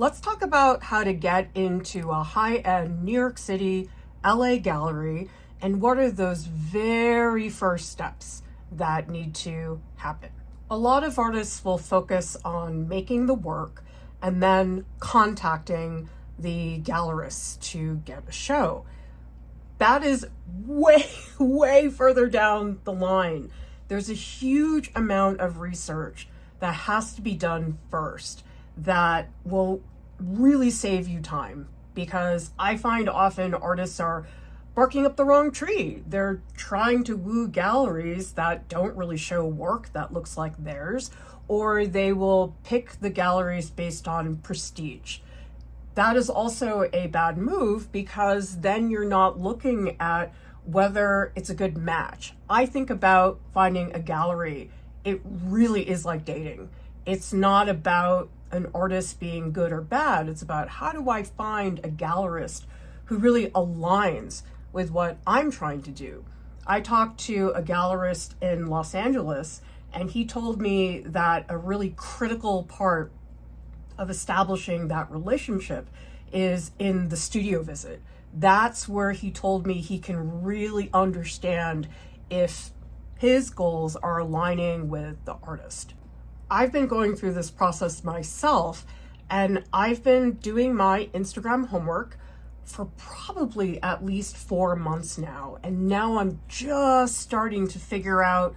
Let's talk about how to get into a high-end New York City, LA gallery, and what are those very first steps that need to happen. A lot of artists will focus on making the work and then contacting the gallerists to get a show. That is way further down the line. There's a huge amount of research that has to be done first that will really save you time, because I find often artists are barking up the wrong tree. They're trying to woo galleries that don't really show work that looks like theirs, or they will pick the galleries based on prestige. That is also a bad move, because then you're not looking at whether it's a good match. I think about finding a gallery, it really is like dating. It's not about an artist being good or bad. It's about, how do I find a gallerist who really aligns with what I'm trying to do? I talked to a gallerist in Los Angeles, and he told me that a really critical part of establishing that relationship is in the studio visit. That's where he told me he can really understand if his goals are aligning with the artist. I've been going through this process myself, and I've been doing my Instagram homework for probably at least 4 months now. And now I'm just starting to figure out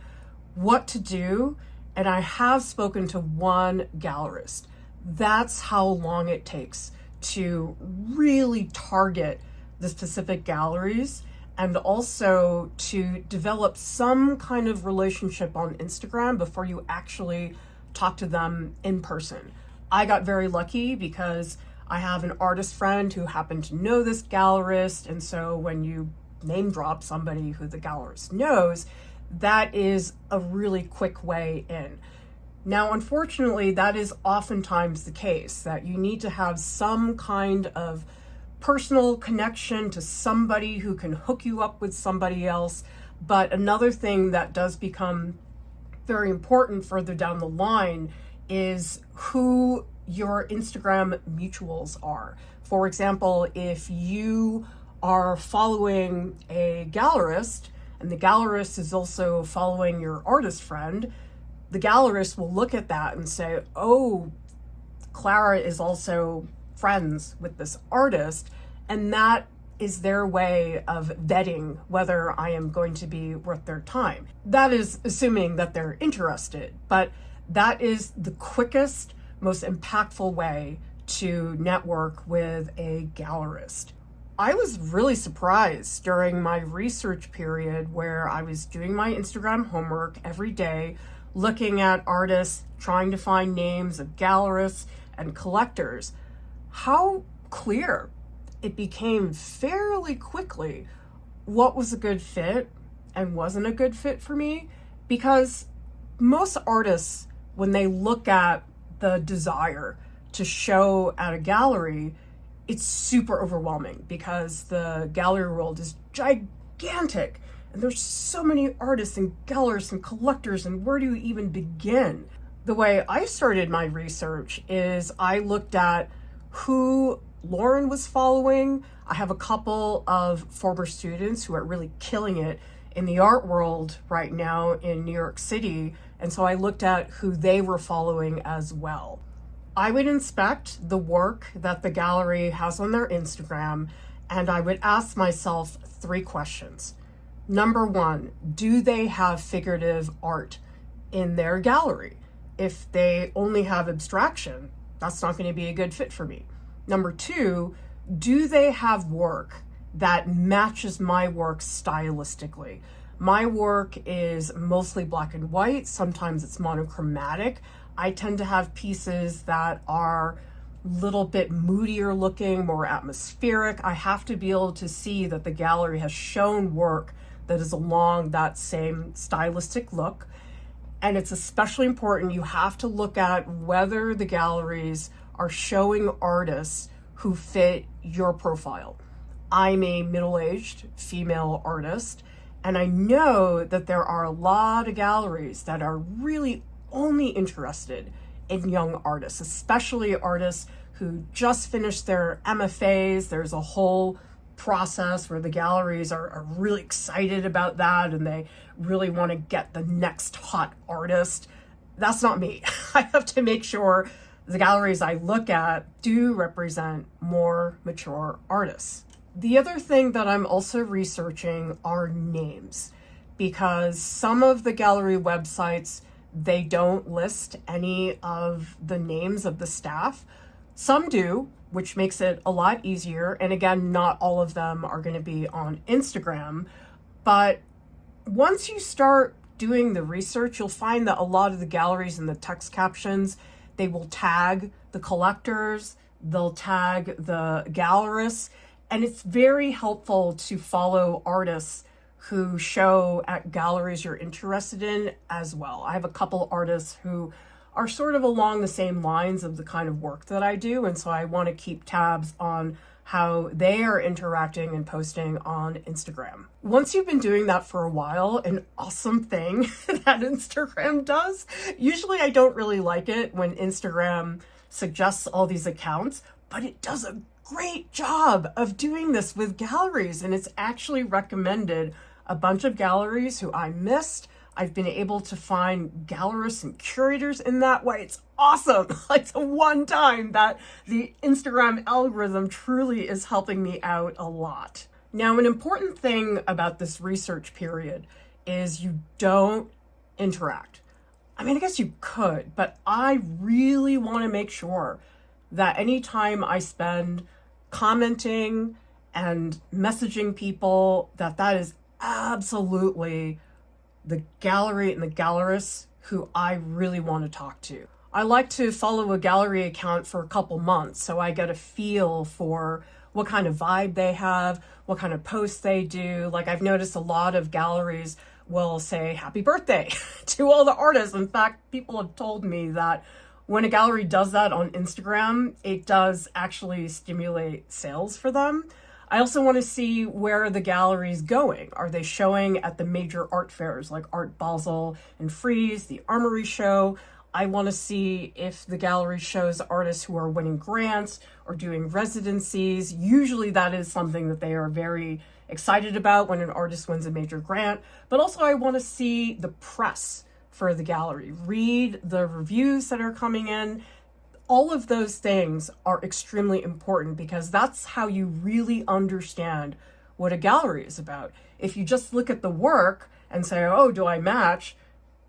what to do. And I have spoken to one gallerist. That's how long it takes to really target the specific galleries, and also to develop some kind of relationship on Instagram before you actually talk to them in person. I got very lucky because I have an artist friend who happened to know this gallerist, and so when you name drop somebody who the gallerist knows, that is a really quick way in. Now, unfortunately, that is oftentimes the case, that you need to have some kind of personal connection to somebody who can hook you up with somebody else. But another thing that does become very important further down the line is who your Instagram mutuals are. For example, if you are following a gallerist and the gallerist is also following your artist friend, the gallerist will look at that and say, oh, Clara is also friends with this artist, and that is their way of vetting whether I am going to be worth their time. That is assuming that they're interested, but that is the quickest, most impactful way to network with a gallerist. I was really surprised during my research period, where I was doing my Instagram homework every day, looking at artists, trying to find names of gallerists and collectors, how clear it became fairly quickly what was a good fit and wasn't a good fit for me. Because most artists, when they look at the desire to show at a gallery, it's super overwhelming because the gallery world is gigantic. And there's so many artists and gallerists and collectors, and where do you even begin? The way I started my research is I looked at who Lauren was following. I have a couple of former students who are really killing it in the art world right now in New York City, and so I looked at who they were following as well. I would inspect the work that the gallery has on their Instagram, and I would ask myself 3 questions. Number 1, do they have figurative art in their gallery? If they only have abstraction, that's not going to be a good fit for me. Number 2, do they have work that matches my work stylistically? My work is mostly black and white. Sometimes it's monochromatic. I tend to have pieces that are a little bit moodier looking, more atmospheric. I have to be able to see that the gallery has shown work that is along that same stylistic look. And it's especially important, you have to look at whether the galleries are showing artists who fit your profile. I'm a middle-aged female artist, and I know that there are a lot of galleries that are really only interested in young artists, especially artists who just finished their MFAs. There's a whole process where the galleries are really excited about that and they really want to get the next hot artist. That's not me. I have to make sure the galleries I look at do represent more mature artists. The other thing that I'm also researching are names, because some of the gallery websites, they don't list any of the names of the staff. Some do, which makes it a lot easier. And again, not all of them are going to be on Instagram. But once you start doing the research, you'll find that a lot of the galleries in the text captions, they will tag the collectors, they'll tag the gallerists, and it's very helpful to follow artists who show at galleries you're interested in as well. I have a couple artists who are sort of along the same lines of the kind of work that I do, and so I want to keep tabs on how they are interacting and posting on Instagram. Once you've been doing that for a while, an awesome thing that Instagram does, usually I don't really like it when Instagram suggests all these accounts, but it does a great job of doing this with galleries, and it's actually recommended a bunch of galleries who I missed. I've been able to find gallerists and curators in that way. It's awesome. It's a one time that the Instagram algorithm truly is helping me out a lot. Now, an important thing about this research period is you don't interact. I mean, I guess you could, but I really want to make sure that anytime I spend commenting and messaging people, that is absolutely the gallery and the gallerists who I really want to talk to. I like to follow a gallery account for a couple months so I get a feel for what kind of vibe they have, what kind of posts they do. Like, I've noticed a lot of galleries will say happy birthday to all the artists. In fact, people have told me that when a gallery does that on Instagram, it does actually stimulate sales for them. I also want to see where the gallery's going. Are they showing at the major art fairs like Art Basel and Frieze, the Armory Show? I want to see if the gallery shows artists who are winning grants or doing residencies. Usually that is something that they are very excited about when an artist wins a major grant. But also I want to see the press for the gallery, read the reviews that are coming in. All of those things are extremely important because that's how you really understand what a gallery is about. If you just look at the work and say, oh, do I match?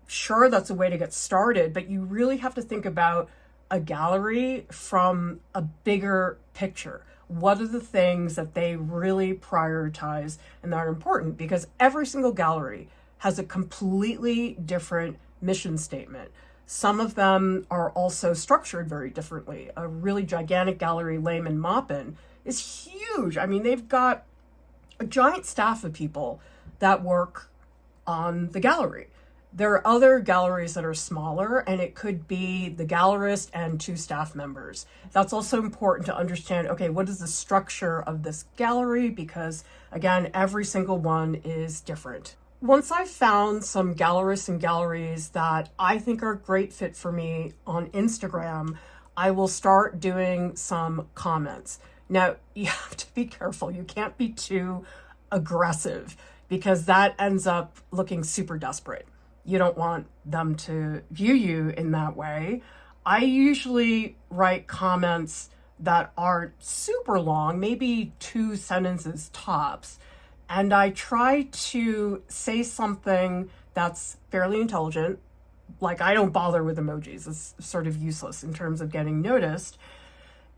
Sure, that's a way to get started, but you really have to think about a gallery from a bigger picture. What are the things that they really prioritize and that are important? Because every single gallery has a completely different mission statement. Some of them are also structured very differently. A really gigantic gallery, Lehman Maupin, is huge. I mean, they've got a giant staff of people that work on the gallery. There are other galleries that are smaller, and it could be the gallerist and 2 staff members. That's also important to understand, okay, what is the structure of this gallery? Because again, every single one is different. Once I've found some gallerists and galleries that I think are a great fit for me on Instagram, I will start doing some comments. Now, you have to be careful. You can't be too aggressive because that ends up looking super desperate. You don't want them to view you in that way. I usually write comments that aren't super long, maybe 2 sentences tops. And I try to say something that's fairly intelligent. Like, I don't bother with emojis. It's sort of useless in terms of getting noticed.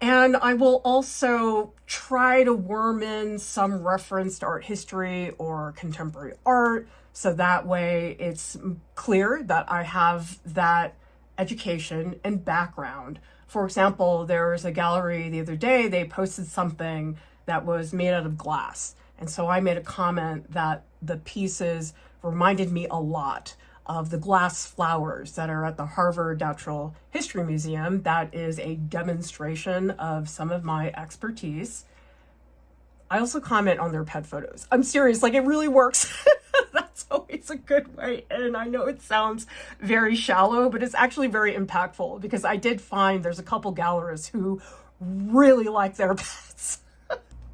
And I will also try to worm in some reference to art history or contemporary art. So that way it's clear that I have that education and background. For example, there was a gallery the other day, they posted something that was made out of glass. And so I made a comment that the pieces reminded me a lot of the glass flowers that are at the Harvard Natural History Museum. That is a demonstration of some of my expertise. I also comment on their pet photos. I'm serious, like, it really works. That's always a good way. And I know it sounds very shallow, but it's actually very impactful because I did find there's a couple gallerists who really like their pets.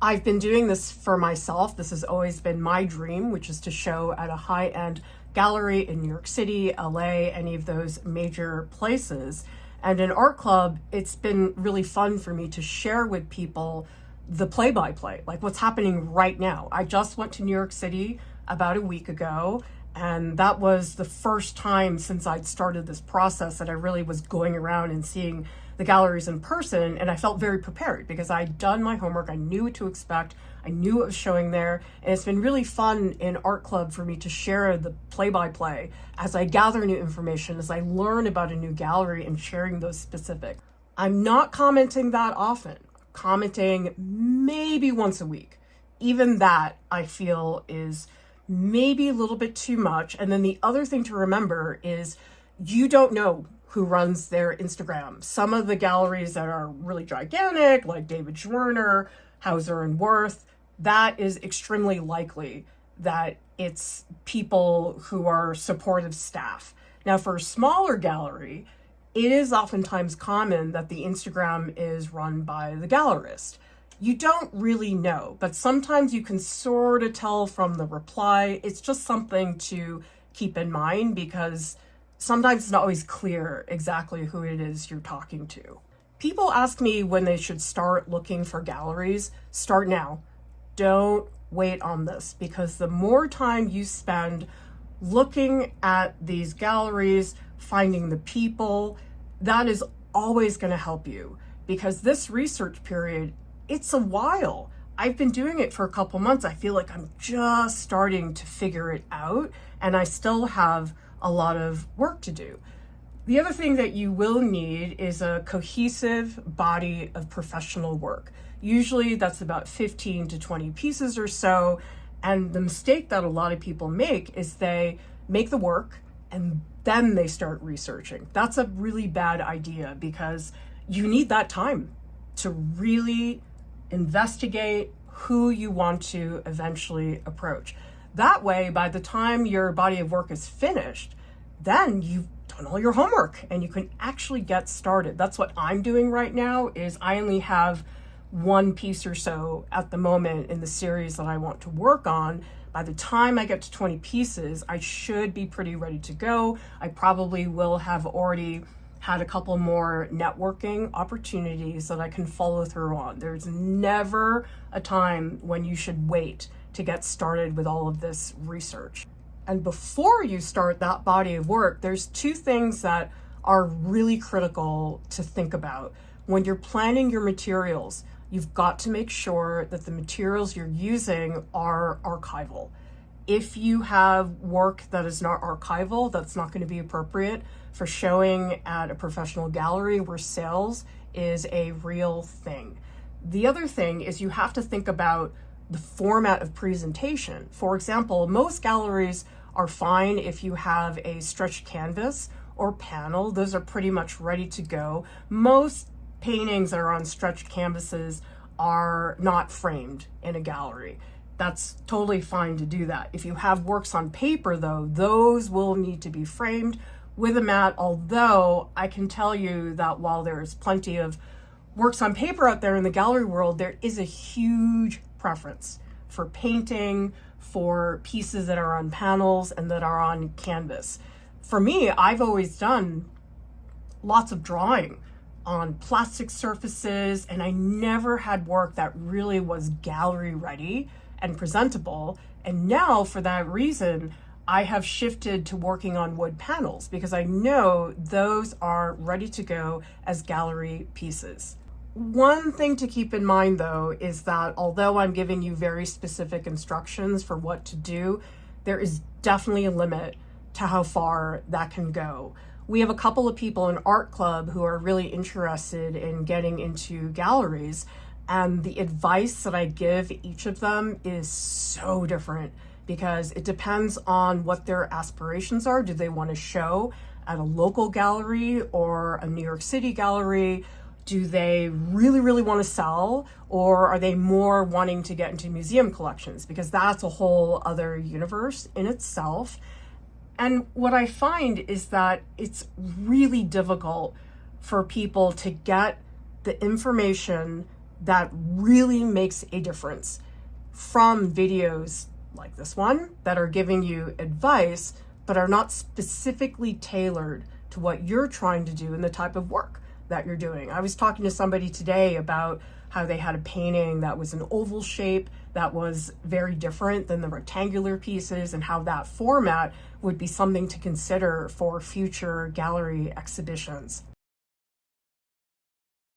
I've been doing this for myself. This has always been my dream, which is to show at a high-end gallery in New York City, LA, any of those major places. And in art club, it's been really fun for me to share with people the play-by-play, like what's happening right now. I just went to New York City about a week ago, and that was the first time since I'd started this process that I really was going around and seeing the galleries in person, and I felt very prepared because I'd done my homework. I knew what to expect. I knew what was showing there, and it's been really fun in art club for me to share the play-by-play as I gather new information, as I learn about a new gallery and sharing those specifics. I'm not commenting that often, commenting maybe once a week. Even that I feel is maybe a little bit too much. And then the other thing to remember is you don't know who runs their Instagram. Some of the galleries that are really gigantic, like David Schwerner, Hauser and Wirth, that is extremely likely that it's people who are supportive staff. Now, for a smaller gallery, it is oftentimes common that the Instagram is run by the gallerist. You don't really know, but sometimes you can sort of tell from the reply. It's just something to keep in mind because sometimes it's not always clear exactly who it is you're talking to. People ask me when they should start looking for galleries. Start now. Don't wait on this, because the more time you spend looking at these galleries, finding the people, that is always going to help you, because this research period, it's a while. I've been doing it for a couple months. I feel like I'm just starting to figure it out, and I still have a lot of work to do. The other thing that you will need is a cohesive body of professional work. Usually that's about 15 to 20 pieces or so. And the mistake that a lot of people make is they make the work and then they start researching. That's a really bad idea, because you need that time to really investigate who you want to eventually approach. That way, by the time your body of work is finished, then you've done all your homework and you can actually get started. That's what I'm doing right now. Is I only have one piece or so at the moment in the series that I want to work on. By the time I get to 20 pieces, I should be pretty ready to go. I probably will have already had a couple more networking opportunities that I can follow through on. There's never a time when you should wait to get started with all of this research. And before you start that body of work, there's two things that are really critical to think about. When you're planning your materials, you've got to make sure that the materials you're using are archival. If you have work that is not archival, that's not going to be appropriate for showing at a professional gallery where sales is a real thing. The other thing is you have to think about the format of presentation. For example, most galleries are fine if you have a stretched canvas or panel. Those are pretty much ready to go. Most paintings that are on stretched canvases are not framed in a gallery. That's totally fine to do that. If you have works on paper though, those will need to be framed with a mat, although I can tell you that while there's plenty of works on paper out there in the gallery world, there is a huge preference for painting, for pieces that are on panels and that are on canvas. For me, I've always done lots of drawing on plastic surfaces, and I never had work that really was gallery ready and presentable. And now for that reason, I have shifted to working on wood panels because I know those are ready to go as gallery pieces. One thing to keep in mind though is that although I'm giving you very specific instructions for what to do, there is definitely a limit to how far that can go. We have a couple of people in art club who are really interested in getting into galleries, and the advice that I give each of them is so different because it depends on what their aspirations are. Do they want to show at a local gallery or a New York City gallery? Do they really, really want to sell, or are they more wanting to get into museum collections? Because that's a whole other universe in itself. And what I find is that it's really difficult for people to get the information that really makes a difference from videos like this one that are giving you advice but are not specifically tailored to what you're trying to do and the type of work that you're doing. I was talking to somebody today about how they had a painting that was an oval shape that was very different than the rectangular pieces, and how that format would be something to consider for future gallery exhibitions.